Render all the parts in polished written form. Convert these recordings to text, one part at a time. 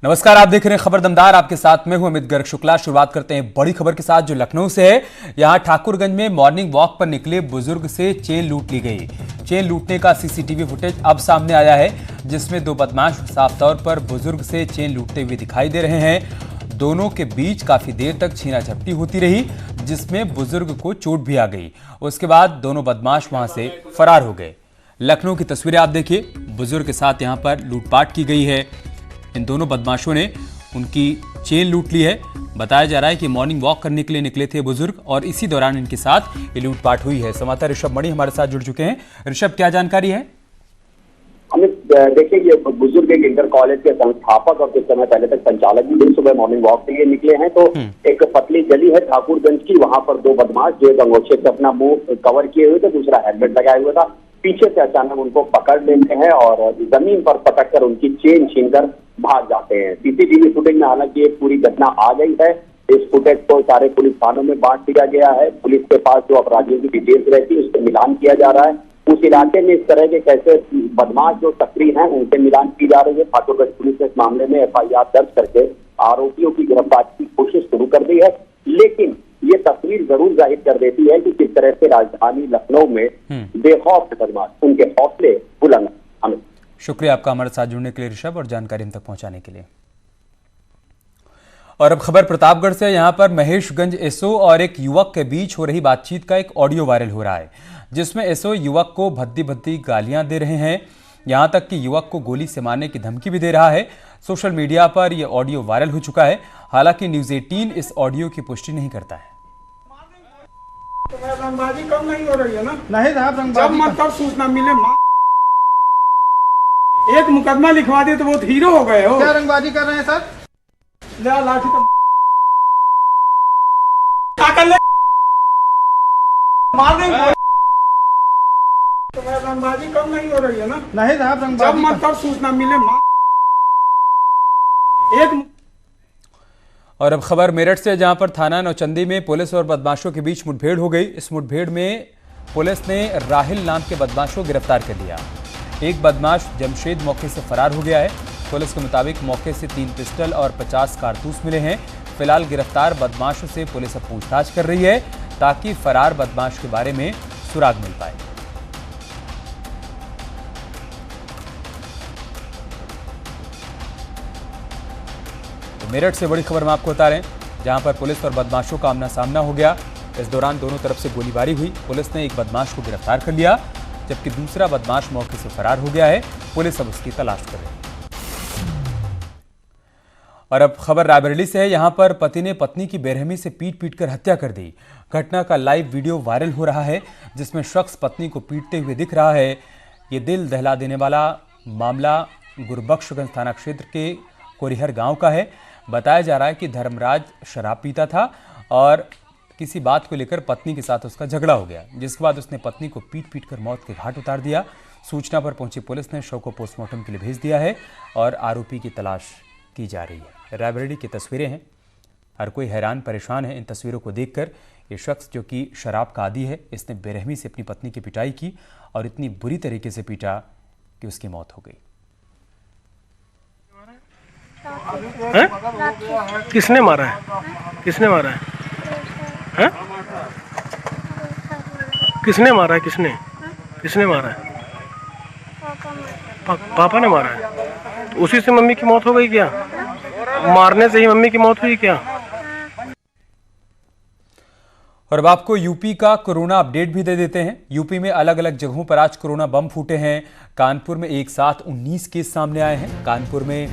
नमस्कार, आप देख रहे हैं खबर दमदार। आपके साथ मैं हूं अमित गर्ग शुक्ला। शुरुआत करते हैं बड़ी खबर के साथ जो लखनऊ से है। यहां ठाकुरगंज में मॉर्निंग वॉक पर निकले बुजुर्ग से चेन लूट ली गई। चेन लूटने का सीसीटीवी फुटेज अब सामने आया है, जिसमें दो बदमाश साफ तौर पर बुजुर्ग से चेन लूटते हुए दिखाई दे रहे हैं। दोनों के बीच काफी देर तक छीना झपटी होती रही, जिसमें बुजुर्ग को चोट भी आ गई। उसके बाद दोनों बदमाश वहां से फरार हो गए। लखनऊ की तस्वीरें आप देखिए। बुजुर्ग के साथ यहां पर लूटपाट की गई है। इन दोनों बदमाशों ने उनकी चेन लूट ली है। बताया जा रहा है कि मॉर्निंग वॉक करने के लिए निकले थे बुजुर्ग और इसी दौरान इनके साथ ये लूटपाट हुई है। संवाददाता ऋषभ मणि हमारे साथ जुड़ चुके हैं। ऋषभ, क्या जानकारी है? अमित, देखिए, ये बुजुर्ग एक इंटर कॉलेज के संस्थापक और कुछ समय पहले तक संचालक भी दिन सुबह मॉर्निंग वॉक के लिए निकले हैं। तो एक पतली गली है ठाकुरगंज की, वहां पर दो बदमाश जो एक अंगोछे से अपना मुंह कवर किए हुए थे, दूसरा हेलमेट लगाए हुआ था, पीछे से अचानक उनको पकड़ लेते हैं और जमीन पर पटक कर उनकी चेन छीनकर भाग जाते हैं। सीसीटीवी फुटेज में हालांकि एक पूरी घटना आ गई है। इस फुटेज को सारे पुलिस थानों में बांट दिया गया है। पुलिस के पास जो अपराधियों की डिटेल्स रहती है उसका मिलान किया जा रहा है। उस इलाके में इस तरह के कैसे बदमाश जो सक्रिय हैं उनसे मिलान की जा रही है। ठाकुरगंज पुलिस ने इस मामले में FIR दर्ज करके आरोपियों की गिरफ्तारी की कोशिश शुरू कर दी है। लेकिन ये तस्वीर जरूर जाहिर कर देती है कि किस तरह से राजधानी लखनऊ में बेखौफ बदमाश, उनके हौसले बुलंद। अमित, शुक्रिया आपका हमारे साथ जुड़ने के लिए ऋषभ और जानकारी हम तक पहुंचाने के लिए। और अब खबर प्रतापगढ़ से। यहां पर महेशगंज एसओ और एक युवक के बीच हो रही बातचीत का एक ऑडियो वायरल हो रहा है, जिसमें एसओ युवक को भद्दी भद्दी गालियां दे रहे हैं। यहां तक कि युवक को गोली से मारने की धमकी भी दे रहा है। सोशल मीडिया पर यह ऑडियो वायरल हो चुका है। हालांकि न्यूज 18 इस ऑडियो की पुष्टि नहीं करता है। तो रंगबाजी कम नहीं हो रही है ना? नहीं साहब, जब मतलब सूचना मिले एक मुकदमा लिखवा दिए तो वो हीरो हो गए हो। क्या रंगबाजी कर रहे हैं सर? ले लाठी तो ले मार देंगे। तो रंगबाजी कम नहीं हो रही है ना? नहीं साहब, जब रंगबाजी मतलब सूचना मिले एक। और अब खबर मेरठ से, जहां पर थाना नौचंदी में पुलिस और बदमाशों के बीच मुठभेड़ हो गई। इस मुठभेड़ में पुलिस ने राहिल नाम के बदमाश को गिरफ्तार कर लिया। एक बदमाश जमशेद मौके से फरार हो गया है। पुलिस के मुताबिक मौके से 3 पिस्टल और 50 कारतूस मिले हैं। फिलहाल गिरफ्तार बदमाशों से पुलिस अब पूछताछ कर रही है, ताकि फरार बदमाश के बारे में सुराग मिल पाए। मेरठ से बड़ी खबर हम आपको बता रहे हैं, जहां पर पुलिस और बदमाशों का आमना सामना हो गया। इस दौरान दोनों तरफ से गोलीबारी हुई। पुलिस ने एक बदमाश को गिरफ्तार कर लिया, जबकि दूसरा बदमाश मौके से फरार हो गया है। पुलिस अब उसकी तलाश कर रही है। और अब खबर रायबरेली से है। यहां पर पति ने पत्नी की बेरहमी से पीट पीट कर हत्या कर दी। घटना का लाइव वीडियो वायरल हो रहा है, जिसमें शख्स पत्नी को पीटते हुए दिख रहा है। ये दिल दहला देने वाला मामला गुरबख्शगंज थाना क्षेत्र के कोरिहर गांव का है। बताया जा रहा है कि धर्मराज शराब पीता था और किसी बात को लेकर पत्नी के साथ उसका झगड़ा हो गया, जिसके बाद उसने पत्नी को पीट पीट कर मौत के घाट उतार दिया। सूचना पर पहुंची पुलिस ने शव को पोस्टमार्टम के लिए भेज दिया है और आरोपी की तलाश की जा रही है। रायबरेली की तस्वीरें हैं। हर कोई हैरान परेशान है इन तस्वीरों को देखकर। ये शख्स जो कि शराब का आदी है, इसने बेरहमी से अपनी पत्नी की पिटाई की और इतनी बुरी तरीके से पीटा कि उसकी मौत हो गई। किसने मारा है? किसने मारा है? हैं? किसने मारा है? किसने किसने मारा है? पापा ने मारा है। तो उसी से मम्मी की मौत हो गई क्या? मारने से ही मम्मी की मौत हुई क्या? और अब आपको यूपी का कोरोना अपडेट भी दे देते हैं। यूपी में अलग अलग जगहों पर आज कोरोना बम फूटे हैं। कानपुर में एक साथ 19 केस सामने आए हैं। कानपुर में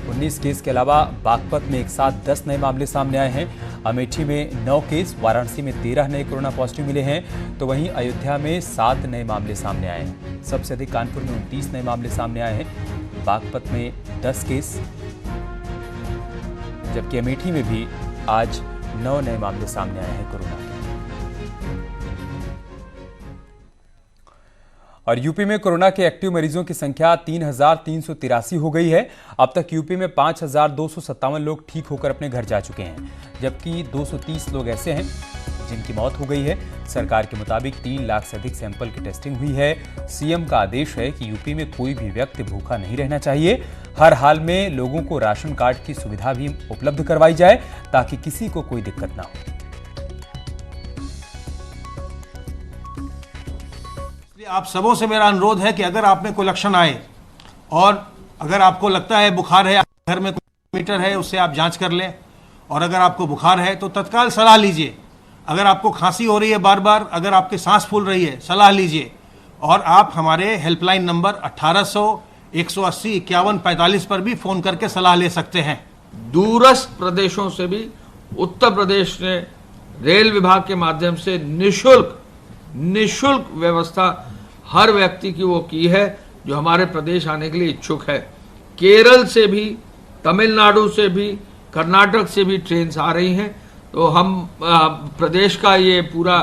19 केस के अलावा बागपत में एक साथ 10 नए मामले सामने आए हैं। अमेठी में 9 केस, वाराणसी में 13 नए कोरोना पॉजिटिव मिले हैं। तो वहीं अयोध्या में 7 नए मामले सामने आए हैं। सबसे अधिक कानपुर में 29 नए मामले सामने आए हैं। बागपत में 10 केस, जबकि अमेठी में भी आज 9 नए मामले सामने आए हैं कोरोना के। और यूपी में कोरोना के एक्टिव मरीजों की संख्या 3,383 हो गई है। अब तक यूपी में 5,257 लोग ठीक होकर अपने घर जा चुके हैं, जबकि 230 लोग ऐसे हैं जिनकी मौत हो गई है। सरकार के मुताबिक 3 लाख से अधिक सैंपल की टेस्टिंग हुई है। सीएम का आदेश है कि यूपी में कोई भी व्यक्ति भूखा नहीं रहना चाहिए। हर हाल में लोगों को राशन कार्ड की सुविधा भी उपलब्ध करवाई जाए ताकि किसी को कोई दिक्कत ना हो। आप सबों से मेरा अनुरोध है कि अगर आप में कोई लक्षण आए और अगर आपको लगता है बुखार है, घर में कोई मीटर है उससे आप जांच कर लें, और अगर आपको बुखार है तो तत्काल सलाह लीजिए। अगर आपको खांसी हो रही है बार बार, अगर आपके सांस फूल रही है, सलाह लीजिए। और आप हमारे हेल्पलाइन नंबर 1800 180 51 45 पर भी फोन करके सलाह ले सकते हैं। दूरस्थ प्रदेशों से भी उत्तर प्रदेश ने रेल विभाग के माध्यम से निशुल्क व्यवस्था हर व्यक्ति की वो की है जो हमारे प्रदेश आने के लिए इच्छुक है। केरल से भी, तमिलनाडु से भी, कर्नाटक से भी ट्रेन आ रही हैं। तो हम प्रदेश का ये पूरा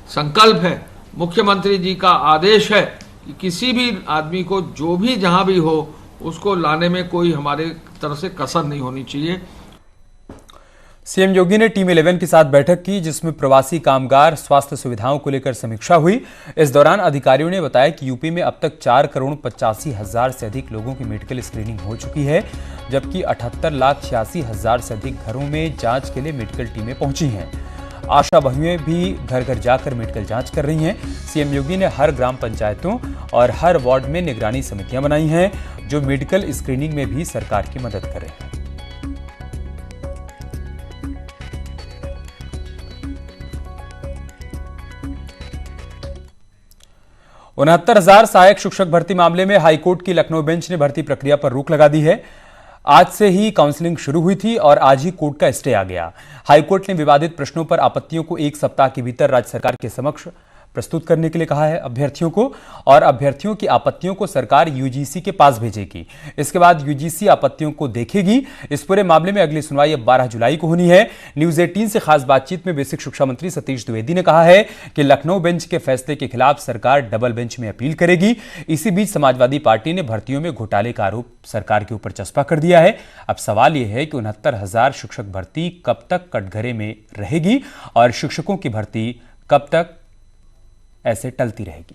संकल्प है, मुख्यमंत्री जी का आदेश है कि किसी भी आदमी को जो भी जहां भी हो उसको लाने में कोई हमारे तरफ से कसर नहीं होनी चाहिए। सीएम योगी ने टीम 11 के साथ बैठक की जिसमें प्रवासी कामगार स्वास्थ्य सुविधाओं को लेकर समीक्षा हुई। इस दौरान अधिकारियों ने बताया कि यूपी में अब तक 4,85,00,000 से अधिक लोगों की मेडिकल स्क्रीनिंग हो चुकी है, जबकि 78,86,000 से अधिक घरों में जांच के लिए मेडिकल टीमें पहुंची हैं। आशा बहुएं भी घर घर जाकर मेडिकल जांच कर रही हैं। सीएम योगी ने हर ग्राम पंचायतों और हर वार्ड में निगरानी समितियां बनाई हैं जो मेडिकल स्क्रीनिंग में भी सरकार की मदद कर रहे हैं। 69,000 सहायक शिक्षक भर्ती मामले में हाईकोर्ट की लखनऊ बेंच ने भर्ती प्रक्रिया पर रोक लगा दी है। आज से ही काउंसलिंग शुरू हुई थी और आज ही कोर्ट का स्टे आ गया। हाईकोर्ट ने विवादित प्रश्नों पर आपत्तियों को 1 सप्ताह के भीतर राज्य सरकार के समक्ष प्रस्तुत करने के लिए कहा है अभ्यर्थियों को, और अभ्यर्थियों की आपत्तियों को सरकार यूजीसी के पास भेजेगी। इसके बाद यूजीसी आपत्तियों को देखेगी। इस पूरे मामले में अगली सुनवाई अब 12 जुलाई को होनी है। न्यूज 18 से खास बातचीत में बेसिक शिक्षा मंत्री सतीश द्विवेदी ने कहा है कि लखनऊ बेंच के फैसले के खिलाफ सरकार डबल बेंच में अपील करेगी। इसी बीच समाजवादी पार्टी ने भर्तियों में घोटाले का आरोप सरकार के ऊपर चस्पा कर दिया है। अब सवाल यह है कि 69,000 शिक्षक भर्ती कब तक कटघरे में रहेगी और शिक्षकों की भर्ती कब तक ऐसे टलती रहेगी।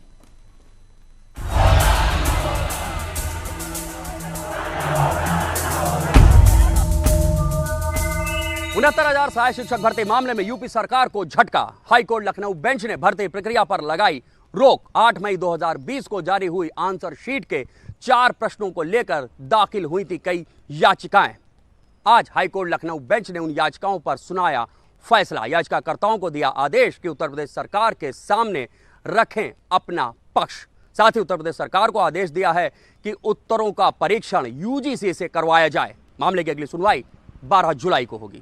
69,000 सहायक शिक्षक भर्ती मामले में यूपी सरकार को झटका। हाईकोर्ट लखनऊ बेंच ने भर्ती प्रक्रिया पर लगाई रोक। 8 मई 2020 को जारी हुई आंसर शीट के 4 प्रश्नों को लेकर दाखिल हुई थी कई याचिकाएं। आज हाईकोर्ट लखनऊ बेंच ने उन याचिकाओं पर सुनाया फैसला। याचिकाकर्ताओं को दिया आदेश कि उत्तर प्रदेश सरकार के सामने रखें अपना पक्ष। साथ ही उत्तर प्रदेश सरकार को आदेश दिया है कि उत्तरों का परीक्षण यूजीसी से करवाया जाए। मामले की अगली सुनवाई 12 जुलाई को होगी।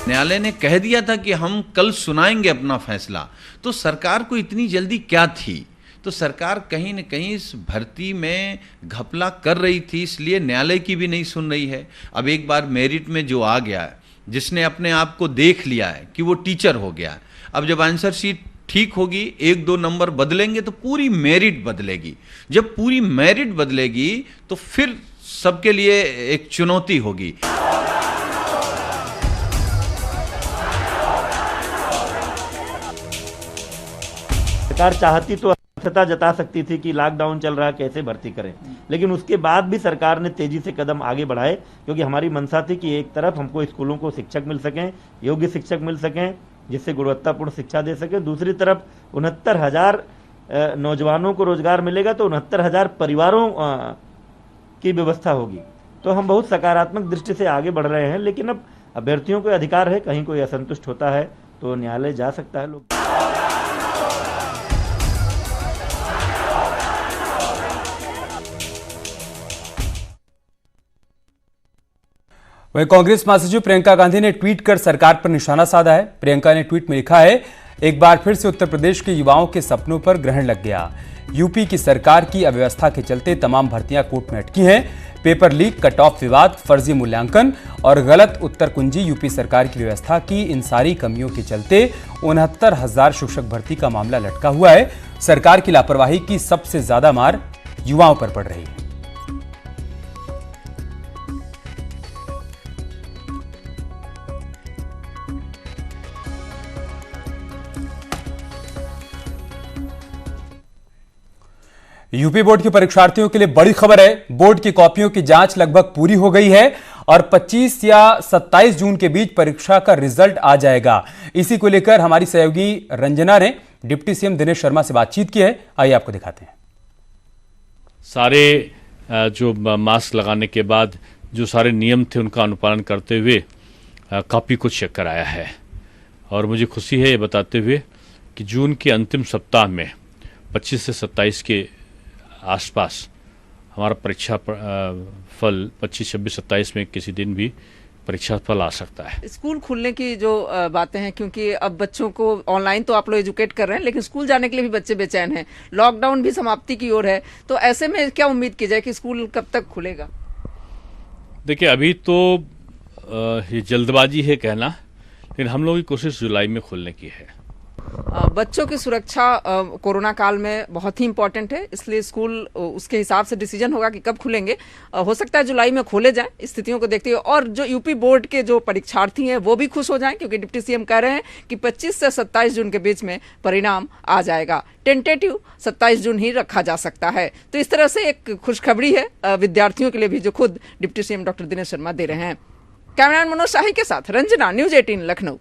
न्यायालय ने कह दिया था कि हम कल सुनाएंगे अपना फैसला, तो सरकार को इतनी जल्दी क्या थी? तो सरकार कहीं न कहीं इस भर्ती में घपला कर रही थी, इसलिए न्यायालय की भी नहीं सुन रही है। अब एक बार मेरिट में जो आ गया है, जिसने अपने आप को देख लिया है कि वो टीचर हो गया है, अब जब आंसर शीट ठीक होगी, 1-2 नंबर बदलेंगे तो पूरी मेरिट बदलेगी। जब पूरी मेरिट बदलेगी तो फिर सबके लिए एक चुनौती होगी। सरकार चाहती तो स्वच्छता जता सकती थी कि लॉकडाउन चल रहा है कैसे भर्ती करें, लेकिन उसके बाद भी सरकार ने तेजी से कदम आगे बढ़ाए, क्योंकि हमारी मंशा थी कि एक तरफ हमको स्कूलों को शिक्षक मिल सकें, योग्य शिक्षक मिल सकें जिससे गुणवत्तापूर्ण शिक्षा दे सकें, दूसरी तरफ 69,000 नौजवानों को रोजगार मिलेगा तो 69,000 परिवारों की व्यवस्था होगी। तो हम बहुत सकारात्मक दृष्टि से आगे बढ़ रहे हैं, लेकिन अब अभ्यर्थियों को अधिकार है, कहीं कोई असंतुष्ट होता है तो न्यायालय जा सकता है। लोग वहीं कांग्रेस महासचिव प्रियंका गांधी ने ट्वीट कर सरकार पर निशाना साधा है। प्रियंका ने ट्वीट में लिखा है, एक बार फिर से उत्तर प्रदेश के युवाओं के सपनों पर ग्रहण लग गया। यूपी की सरकार की अव्यवस्था के चलते तमाम भर्तियां कोर्ट में अटकी हैं। पेपर लीक, कट ऑफ विवाद, फर्जी मूल्यांकन और गलत उत्तर कुंजी यूपी सरकार की व्यवस्था की इन सारी कमियों के चलते 69,000 शिक्षक भर्ती का मामला लटका हुआ है। सरकार की लापरवाही की सबसे ज्यादा मार युवाओं पर पड़ रही है। यूपी बोर्ड के परीक्षार्थियों के लिए बड़ी खबर है। बोर्ड की कॉपियों की जांच लगभग पूरी हो गई है और 25 या 27 जून के बीच परीक्षा का रिजल्ट आ जाएगा। इसी को लेकर हमारी सहयोगी रंजना ने डिप्टी सीएम दिनेश शर्मा से बातचीत की है। आइए आपको दिखाते हैं। सारे जो मास्क लगाने के बाद जो सारे नियम थे उनका अनुपालन करते हुए कॉपी को चेक कराया है और मुझे खुशी है ये बताते हुए कि जून के अंतिम सप्ताह में 25 से 27 के आसपास हमारा परीक्षा फल 25, 26, 27 में किसी दिन भी परीक्षा फल आ सकता है। स्कूल खुलने की जो बातें हैं, क्योंकि अब बच्चों को ऑनलाइन तो आप लोग एजुकेट कर रहे हैं, लेकिन स्कूल जाने के लिए भी बच्चे बेचैन हैं। लॉकडाउन भी समाप्ति की ओर है, तो ऐसे में क्या उम्मीद की जाए कि स्कूल कब तक खुलेगा? देखिए, अभी तो ये जल्दबाजी है कहना, लेकिन हम लोगों की कोशिश जुलाई में खोलने की है। बच्चों की सुरक्षा कोरोना काल में बहुत ही इम्पोर्टेंट है, इसलिए स्कूल उसके हिसाब से डिसीजन होगा कि कब खुलेंगे। हो सकता है जुलाई में खोले जाएं स्थितियों को देखते हुए, और जो यूपी बोर्ड के जो परीक्षार्थी हैं वो भी खुश हो जाएं, क्योंकि डिप्टी सीएम कह रहे हैं कि 25 से 27 जून के बीच में परिणाम आ जाएगा। टेंटेटिव 27 जून ही रखा जा सकता है। तो इस तरह से एक खुशखबरी है विद्यार्थियों के लिए भी, जो खुद deputy CM doctor Dinesh Sharma दे रहे हैं। कैमरामैन मनोज शाही के साथ रंजना, न्यूज 18 लखनऊ।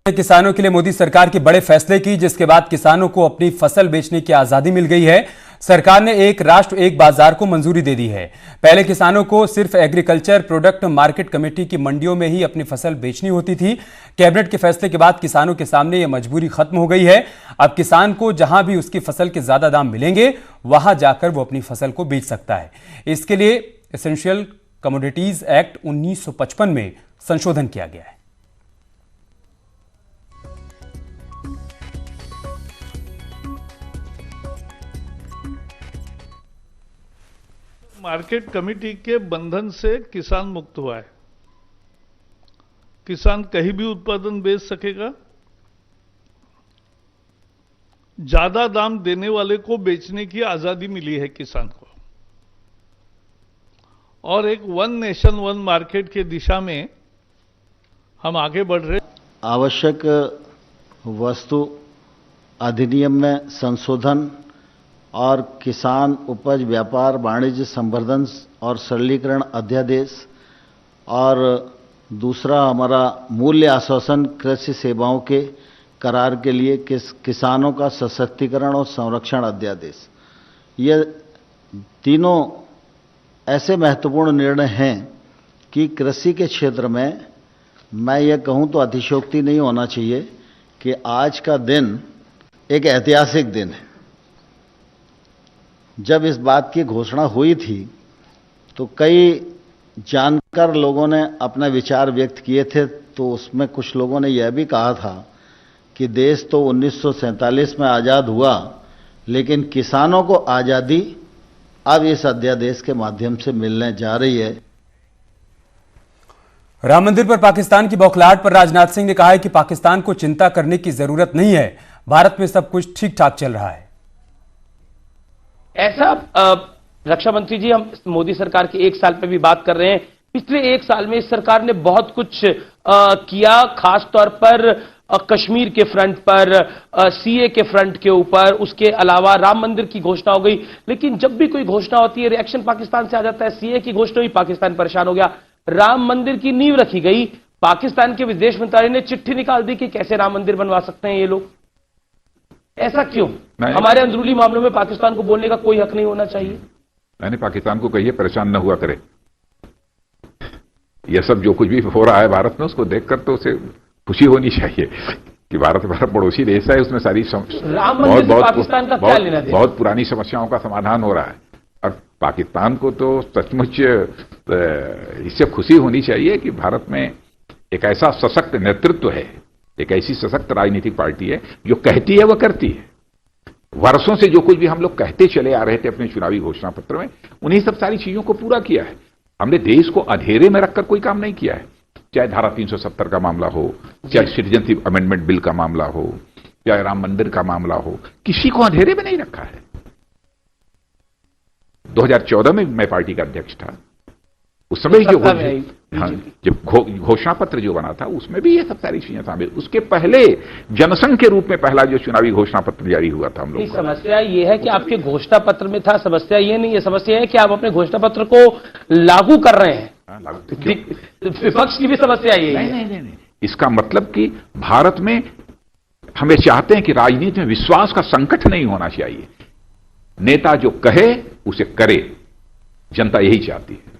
किसानों के लिए मोदी सरकार के बड़े फैसले की, जिसके बाद किसानों को अपनी फसल बेचने की आजादी मिल गई है। सरकार ने एक राष्ट्र एक बाजार को मंजूरी दे दी है। पहले किसानों को सिर्फ एग्रीकल्चर प्रोडक्ट मार्केट कमेटी की मंडियों में ही अपनी फसल बेचनी होती थी। कैबिनेट के फैसले के बाद किसानों के सामने यह मजबूरी खत्म हो गई है। अब किसान को जहां भी उसकी फसल के ज्यादा दाम मिलेंगे वहां जाकर वो अपनी फसल को बेच सकता है। इसके लिए एसेंशियल कमोडिटीज एक्ट 1955 में संशोधन किया गया है। मार्केट कमेटी के बंधन से किसान मुक्त हुआ है। किसान कहीं भी उत्पादन बेच सकेगा। ज्यादा दाम देने वाले को बेचने की आजादी मिली है किसान को, और एक वन नेशन वन मार्केट के दिशा में हम आगे बढ़ रहे। आवश्यक वस्तु अधिनियम में संशोधन और किसान उपज व्यापार वाणिज्य संवर्धन और सरलीकरण अध्यादेश, और दूसरा हमारा मूल्य आश्वासन कृषि सेवाओं के करार के लिए किसानों का सशक्तिकरण और संरक्षण अध्यादेश। ये तीनों ऐसे महत्वपूर्ण निर्णय हैं कि कृषि के क्षेत्र में मैं ये कहूँ तो अतिशयोक्ति नहीं होना चाहिए कि आज का दिन एक ऐतिहासिक दिन है। जब इस बात की घोषणा हुई थी तो कई जानकार लोगों ने अपने विचार व्यक्त किए थे, तो उसमें कुछ लोगों ने यह भी कहा था कि देश तो 1947 में आज़ाद हुआ, लेकिन किसानों को आज़ादी अब इस अध्यादेश के माध्यम से मिलने जा रही है। राम मंदिर पर पाकिस्तान की बौखलाहट पर राजनाथ सिंह ने कहा है कि पाकिस्तान को चिंता करने की जरूरत नहीं है, भारत में सब कुछ ठीक ठाक चल रहा है। ऐसा रक्षा मंत्री जी, हम मोदी सरकार के 1 साल पे भी बात कर रहे हैं। पिछले 1 साल में इस सरकार ने बहुत कुछ किया, खास तौर पर कश्मीर के फ्रंट पर, सीए के फ्रंट के ऊपर, उसके अलावा राम मंदिर की घोषणा हो गई। लेकिन जब भी कोई घोषणा होती है रिएक्शन पाकिस्तान से आ जाता है। सीए की घोषणा हुई, पाकिस्तान परेशान हो गया। राम मंदिर की नींव रखी गई, पाकिस्तान के विदेश मंत्रालय ने चिट्ठी निकाल दी कि कैसे राम मंदिर बनवा सकते हैं ये लोग। ऐसा क्यों? हमारे अंदरूनी मामलों में पाकिस्तान को बोलने का कोई हक नहीं होना चाहिए। मैंने पाकिस्तान को कहिए परेशान न हुआ करे। यह सब जो कुछ भी हो रहा है भारत में, उसको देखकर तो उसे खुशी होनी चाहिए कि भारत हमारा पड़ोसी देश है, उसमें सारी पाकिस्तान का क्या लेना देना? बहुत पुरानी समस्याओं का समाधान हो रहा है। और पाकिस्तान को तो सचमुच इससे खुशी होनी चाहिए कि भारत में एक ऐसा सशक्त नेतृत्व है, एक ऐसी सशक्त राजनीतिक पार्टी है जो कहती है वह करती है। वर्षों से जो कुछ भी हम लोग कहते चले आ रहे थे अपने चुनावी घोषणा पत्र में, उन्हीं सब सारी चीजों को पूरा किया है। हमने देश को अंधेरे में रखकर कोई काम नहीं किया है। चाहे धारा 370 का मामला हो, चाहे सिटीजनशिप अमेंडमेंट बिल का मामला हो, चाहे राम मंदिर का मामला हो, किसी को अंधेरे में नहीं रखा है। 2014 में मैं पार्टी का अध्यक्ष था। उस समय जो हाँ, जब घोषणा पत्र जो बना था उसमें भी ये सब सारी चीजें शामिल। उसके पहले जनसंघ के रूप में पहला जो चुनावी घोषणा पत्र जारी हुआ था हम लोग। समस्या ये है कि आपके घोषणा पत्र में था, समस्या ये नहीं है, समस्या है कि आप अपने घोषणा पत्र को लागू कर रहे हैं। विपक्ष की भी समस्या ये है। नहीं, इसका मतलब कि भारत में हमें चाहते हैं कि राजनीति में विश्वास का संकट नहीं होना चाहिए। नेता जो कहे उसे करे, जनता यही चाहती है।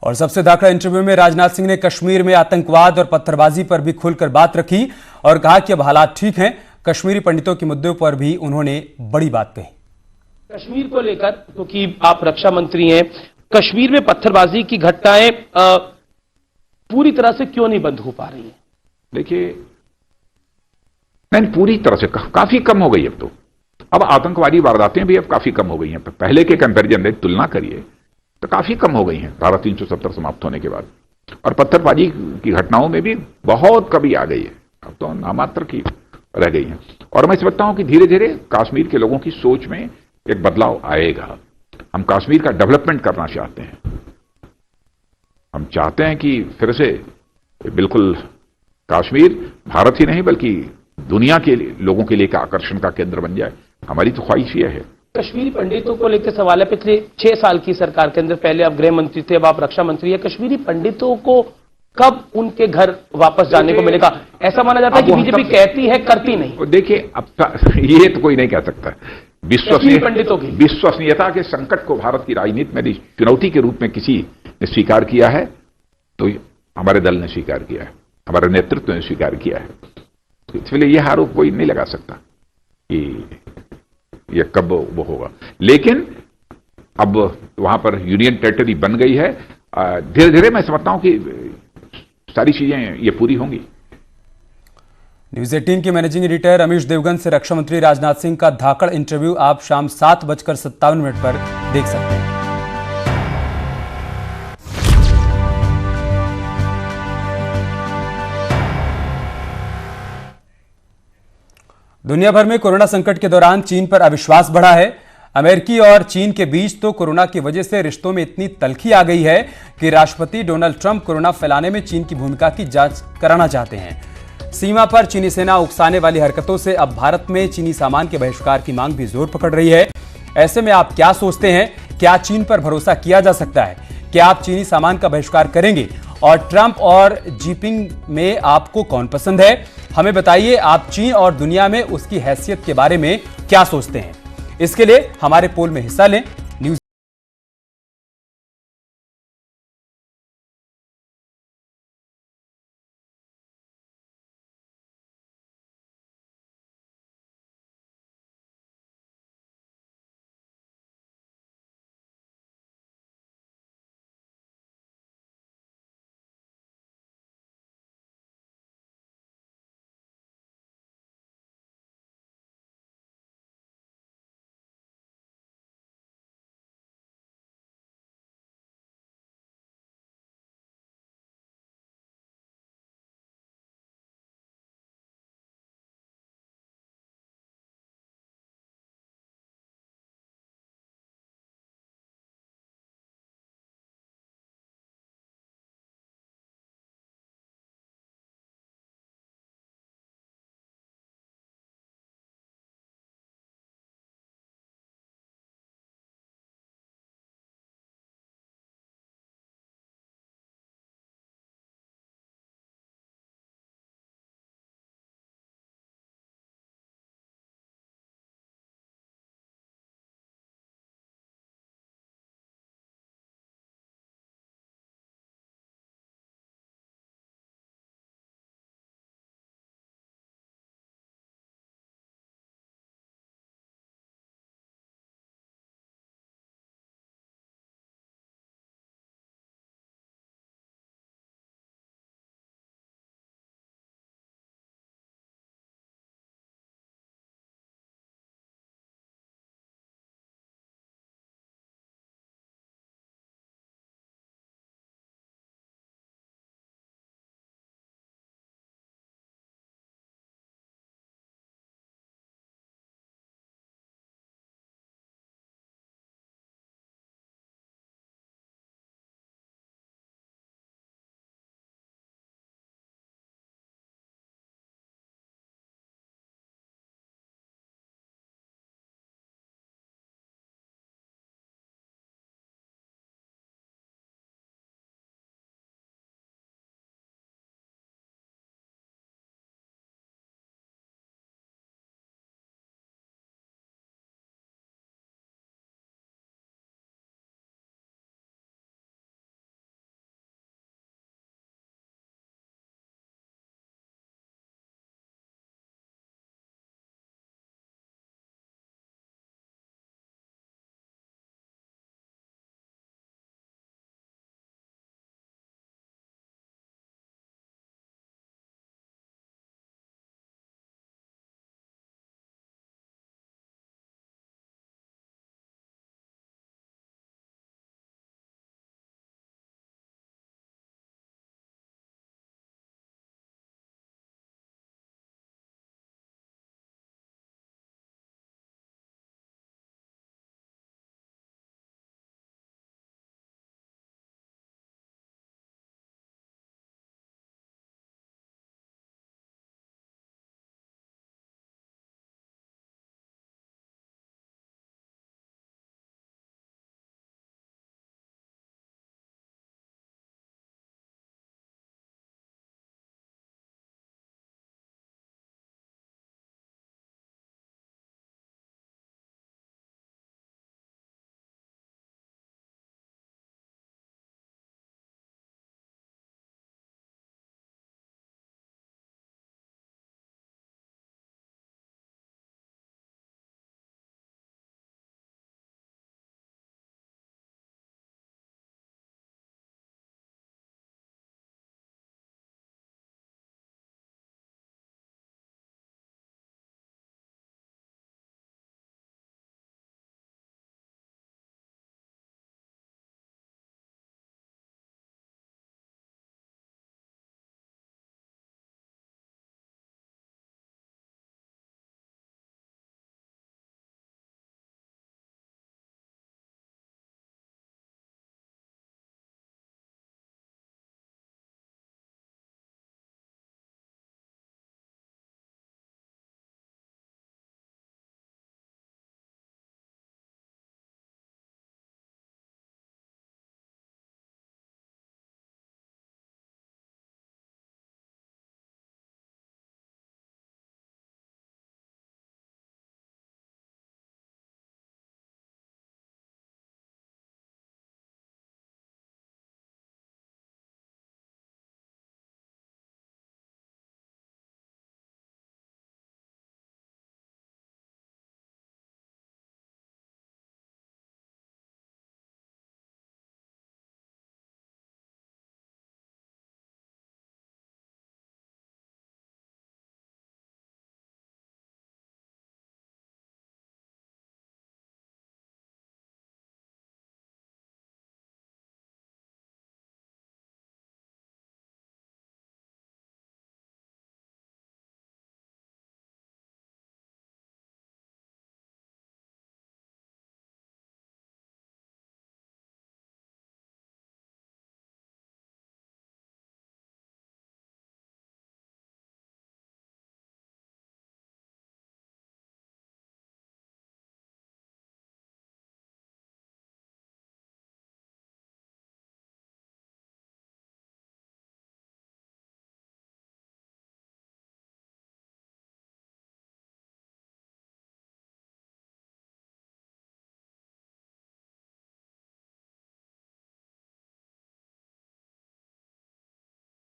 और सबसे दाखला इंटरव्यू में राजनाथ सिंह ने कश्मीर में आतंकवाद और पत्थरबाजी पर भी खुलकर बात रखी और कहा कि अब हालात ठीक हैं। कश्मीरी पंडितों के मुद्दों पर भी उन्होंने बड़ी बात कही। कश्मीर को लेकर, क्योंकि आप रक्षा मंत्री हैं, कश्मीर में पत्थरबाजी की घटनाएं पूरी तरह से क्यों नहीं बंद हो पा रही हैं? देखिए, नहीं, पूरी तरह से काफी कम हो गई अब तो। अब आतंकवादी वारदातें भी अब काफी कम हो गई हैं। पहले के कंपैरिजन में तुलना करिए तो काफी कम हो गई हैं धारा 370 समाप्त होने के बाद। और पत्थरबाजी की घटनाओं में भी बहुत कमी आ गई है, अब तो नामात्र की रह गई हैं। और मैं समझता हूं कि धीरे धीरे कश्मीर के लोगों की सोच में एक बदलाव आएगा। हम कश्मीर का डेवलपमेंट करना चाहते हैं। हम चाहते हैं कि फिर से बिल्कुल कश्मीर भारत ही नहीं बल्कि दुनिया के लोगों के लिए एक आकर्षण का केंद्र बन जाए। हमारी तो ख्वाहिश ये है। कश्मीरी पंडितों को लेकर सवाल है, पिछले 6 साल की सरकार के अंदर, पहले आप गृह मंत्री थे, अब आप रक्षा मंत्री है, कश्मीरी पंडितों को कब उनके घर वापस जाने को मिलेगा? ऐसा माना जाता है कि बीजेपी कहती है, करती नहीं। देखिए, अब ये तो कोई नहीं कह सकता। विश्वसनीयता के संकट को भारत की राजनीति में चुनौती के रूप में किसी ने स्वीकार किया है तो हमारे दल ने स्वीकार किया है, हमारे नेतृत्व ने स्वीकार किया है। इसलिए यह आरोप कोई नहीं लगा सकता कि ये कब वो होगा। लेकिन अब वहां पर यूनियन टेरिटरी बन गई है। धीरे धीरे मैं समझता हूं कि सारी चीजें ये पूरी होंगी। न्यूज 18 के मैनेजिंग एडिटर अमीश देवगन से रक्षा मंत्री राजनाथ सिंह का धाकड़ इंटरव्यू आप शाम 7:57 पर देख सकते हैं। दुनिया भर में कोरोना संकट के दौरान चीन पर अविश्वास बढ़ा है। अमेरिकी और चीन के बीच तो कोरोना की वजह से रिश्तों में इतनी तल्खी आ गई है कि राष्ट्रपति डोनाल्ड ट्रंप कोरोना फैलाने में चीन की भूमिका की जांच कराना चाहते हैं। सीमा पर चीनी सेना उकसाने वाली हरकतों से अब भारत में चीनी सामान के बहिष्कार की मांग भी जोर पकड़ रही है। ऐसे में आप क्या सोचते हैं? क्या चीन पर भरोसा किया जा सकता है? क्या आप चीनी सामान का बहिष्कार करेंगे? और ट्रंप और जिनपिंग में आपको कौन पसंद है? हमें बताइए, आप चीन और दुनिया में उसकी हैसियत के बारे में क्या सोचते हैं? इसके लिए हमारे पोल में हिस्सा लें।